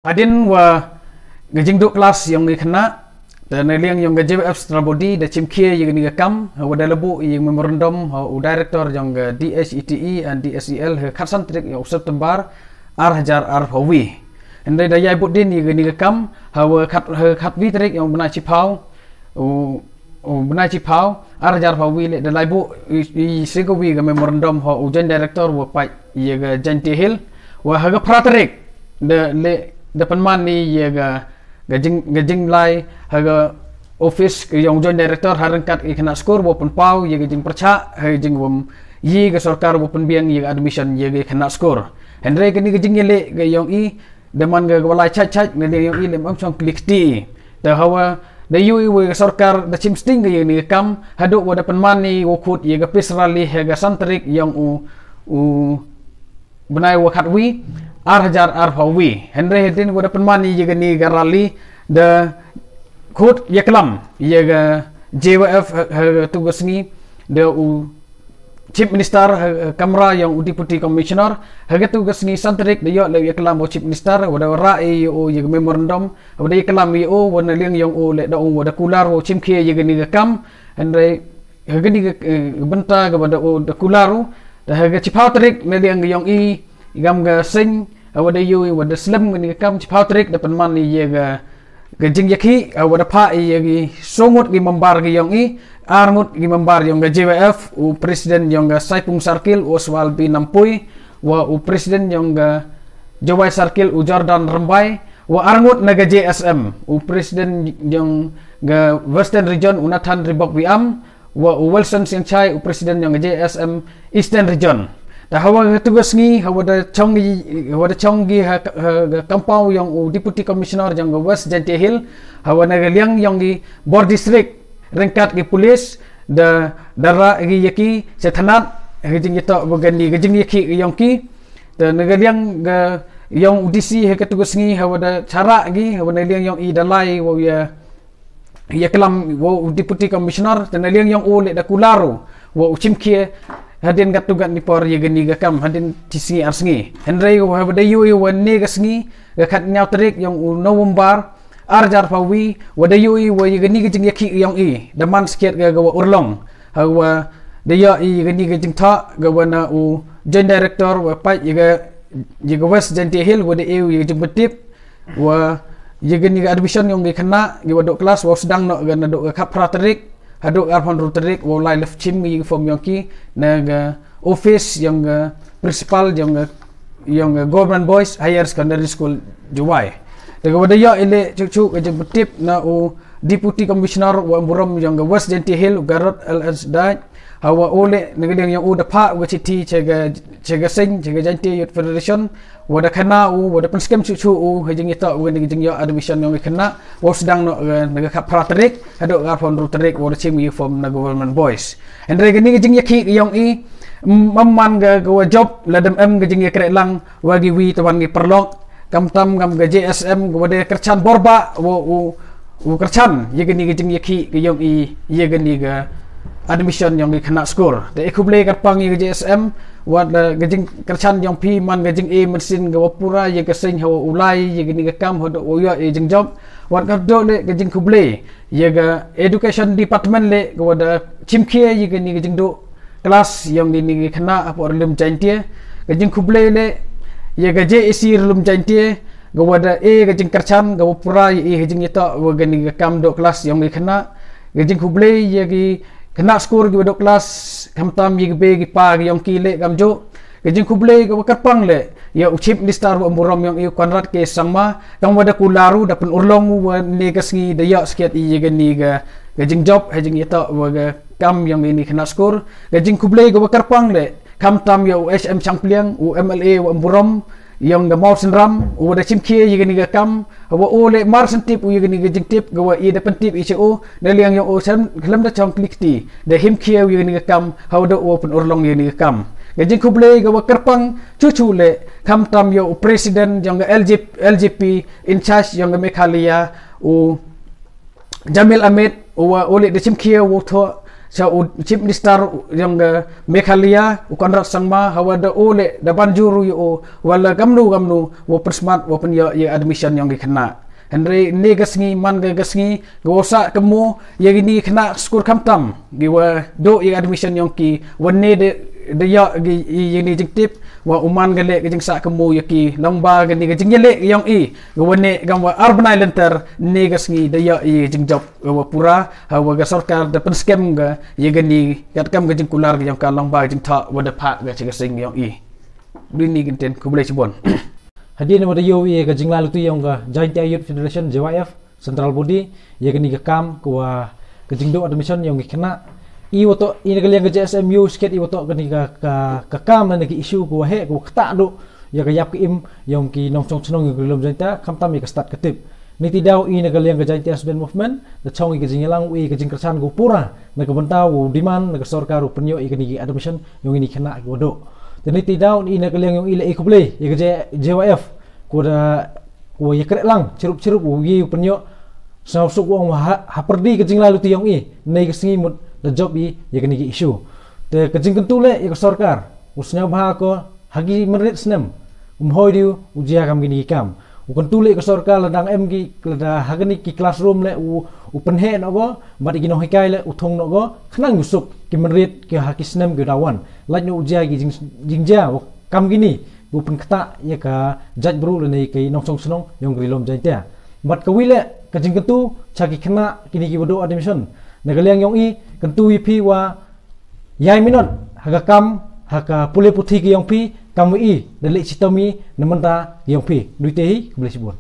Adin wa gajing duk kelas yang ni kena dan liang yang gaji setelah body da cimkia yang ni kam wa da lebu yang memorandum u director yang DHETE and DSEL khatsan trik yang usap tembar hajar hawi andai da yai budin yang ni kam hawa khatwi trik yang bena cipau bena cipau hajar hawi le da laibu i sigowi ga memorandum u jen director wa pai yang jantihil wa haga pratrik da le depan man ni ya gajing lai haga office yang joint director harangkat kena skor walaupun pau ya gajing perca gajing wam ye ga sarkar walaupun biang ya admission ya kena skor hendrai kini gajing yele ga yang i deman ga walai chat ne yang i lem amsong klik ti da hawa da yu we sarkar da chimsting ga ni kam haduk wa depan man ni wukut ya ga pisrali ga santrik yang u benai wa khatwi hajar hawi Henry Hedin gua dapat mani juga ni garali the kod yaklam ya JWF tugas ni the chief minister kamera yang deputy commissioner harga tugas ni santrik dia le yaklam chief minister wada rai o ya memorandum wada yaklam yo wana liang yang o le da wada kular o chimke ya ni kam Henry harga ni benta kepada o da kularu da harga chipau trik ne liang yang i igam ga sing wada yu wada slim ni kam chipau trik depan man ni ye ga gajing yaki wada pa ye gi songut gi membar gi yang i arngut gi membar yang ga JWF u presiden yang ga Saipung Sarkil Oswal bin Nampui wa u presiden yang ga Jawai Sarkil u Jordan Rembai wa arngut naga JSM u presiden yang ga Western Region u Nathan Ribok Wiam wa u Wilson Siangchai u presiden yang ga JSM Eastern Region dah hawa tugas ni hawa da chonggi kampau yang deputy commissioner yang West Gentle Hill hawa nagaliang yang di board district rengkat di polis da dara gi yaki setanat gajing ito bagandi gajing yaki yang ki da nagaliang ga yang DC ke tugas ni hawa da cara gi hawa nagaliang yang i dalai wa ya kelam wa deputy commissioner dan nagaliang yang le da kularo wa chimkie hadin gatugat ni por ye gani ga kam hadin tisi arsngi Henry wa da yu ne ga sngi ga khat nyau trik yang November arjar pawi wa da yu wa ye gani ga jing yaki yang i da man sket ga wa urlong hawa da ya i gani ga jing tha ga wa na u joint director wa pai ye ga West Gentle Hill wa da e ye jing betip wa ye gani ga admission yang ga kena ga wa dok kelas wa sedang no ga na dok ga khap trik haduk arfan rutrik walai left chim gi form yoki naga office yang principal yang government boys higher secondary school Juwai daga wada ya ele cucu je betip na u deputy commissioner wa buram yang West Gentle Hill Garot LS dai hawa ole naga yang u dapa wa citi cega sing cega Gentle Youth Federation wada kana u wada penskem cucu u hajing ita u ngi jing ya admission yang kena wa sedang no naga kap pratrik haduk arfan rutrik wada chim gi form na government boys endre gini jing yaki yang i mamman ga job ladam gajing ya krek lang wagi wi tawan gi perlok kam tam gam ga JSM wada kercan borba u kercan ye gini gajing yaki yang i ye gini ga admission yang kena skor da ekuble karpang ye JSM wa gajing kercan yang pi man gajing e mesin ga wapura ye gasing hawa ulai ye gini ga kam hodo oya ye jing job wa gardo le gajing kuble ye ga education department le ga wada chimkie ye gini gajing do kelas yang dini kena apa relum jantie gajing kuble le ye ga JEC relum jantie ga wada e gajing kercan ga wapura ye gajing yeta wa gani ga kam do kelas yang kena gajing kuble ye gi kena skor gi dok kelas kamtam gi be gi pa gi yang kile gamjo gajing kuble ga karpang le ya uchip listar wa muram yang i konrad ke sangma kang wada kularu dapen urlong wa ne gasngi daya sekiat i gani ga gajing job hajing yata wa ga kam yang ini kena skor gajing kuble ga karpang le kamtam ya USM Changpliang UMLA wa muram yang ga mau senram u da chimkie ye gani ga kam wa ole mar sentip u ye gani ga jing tip ga wa i da pentip ICO da liang yang o sam kelam da chong klikti da himkie ye gani ga kam how da open urlong ye gani ga kam ga jing kuble ga wa karpang cucu le kam tam yo presiden yang ga LGP in charge yang ga Mekhalia u Jamil Ahmed wa ole da chimkie wo tho sa chief minister yang Meghalaya Konrad Sangma hawa da ole da banjuru yo wala gamnu wo persmat wo pen ya admission yang kena Henry negasngi man gasngi gosa kemu ya gini kena skor kamtam giwa do ya admission yang ki wanne de ya gi ni jingtip wa uman gale gajing sa kemu ya ki longba gani gajing yele yang wanne gamwa urban islander negasngi de ya jing job wa pura hawa ga sarkar da pen scam ga ya gani gat kam gajing kular yang ka longba gajing tha wa da pha ga chigasing yang dini genten ku boleh cibon Hadir nama dia ye ke jingla lutu yang ke Joint Youth Federation JYF Central Body ye ke ni ke kam kuah ke jingdo admission yang kena I woto ini ke yang ke JSMU sikit I woto ke ni ke kam dan ke isu kuah he kuah ketak do ya ke yap ke im yang ki nong chong senong yang belum jointa kam tam ye ke start ketip ni tidau ini ke yang ke Joint Student Movement the chong ke jinglang ui ke jingkersan ku pura na ke bentau diman na ke sorkar penyo I ke ni admission yang ini kena ke wodo dan ini tidak ini nak yang ile ikut boleh ya kerja JYF kuda ya kerek lang cerup ugi penyo sausuk wong haperdi kecing lalu tiang naik kesengi mud the job ya kini isu te kecing kentule ya ke sorkar usnya bah ko hagi merit senem hoi diu ujian kam gini kam ukon tule ke sorkar ladang MG lada hagani ki classroom le open he nogo bat igino hikai le uthong nogo khnang usuk ki merit ki haki senem ke dawan lajno ujian gi jingja kam gini open kata ya ka jaj bru le nei ki nongsong senong yong grilom jaita bat kawile kajing kentu chaki kena kini ki bodo admission nagaliang yong kentu ip wa yai minot haga kam haka pule puthi ki yong pi kamu dalik citomi nementa yong pi duitehi boleh sibun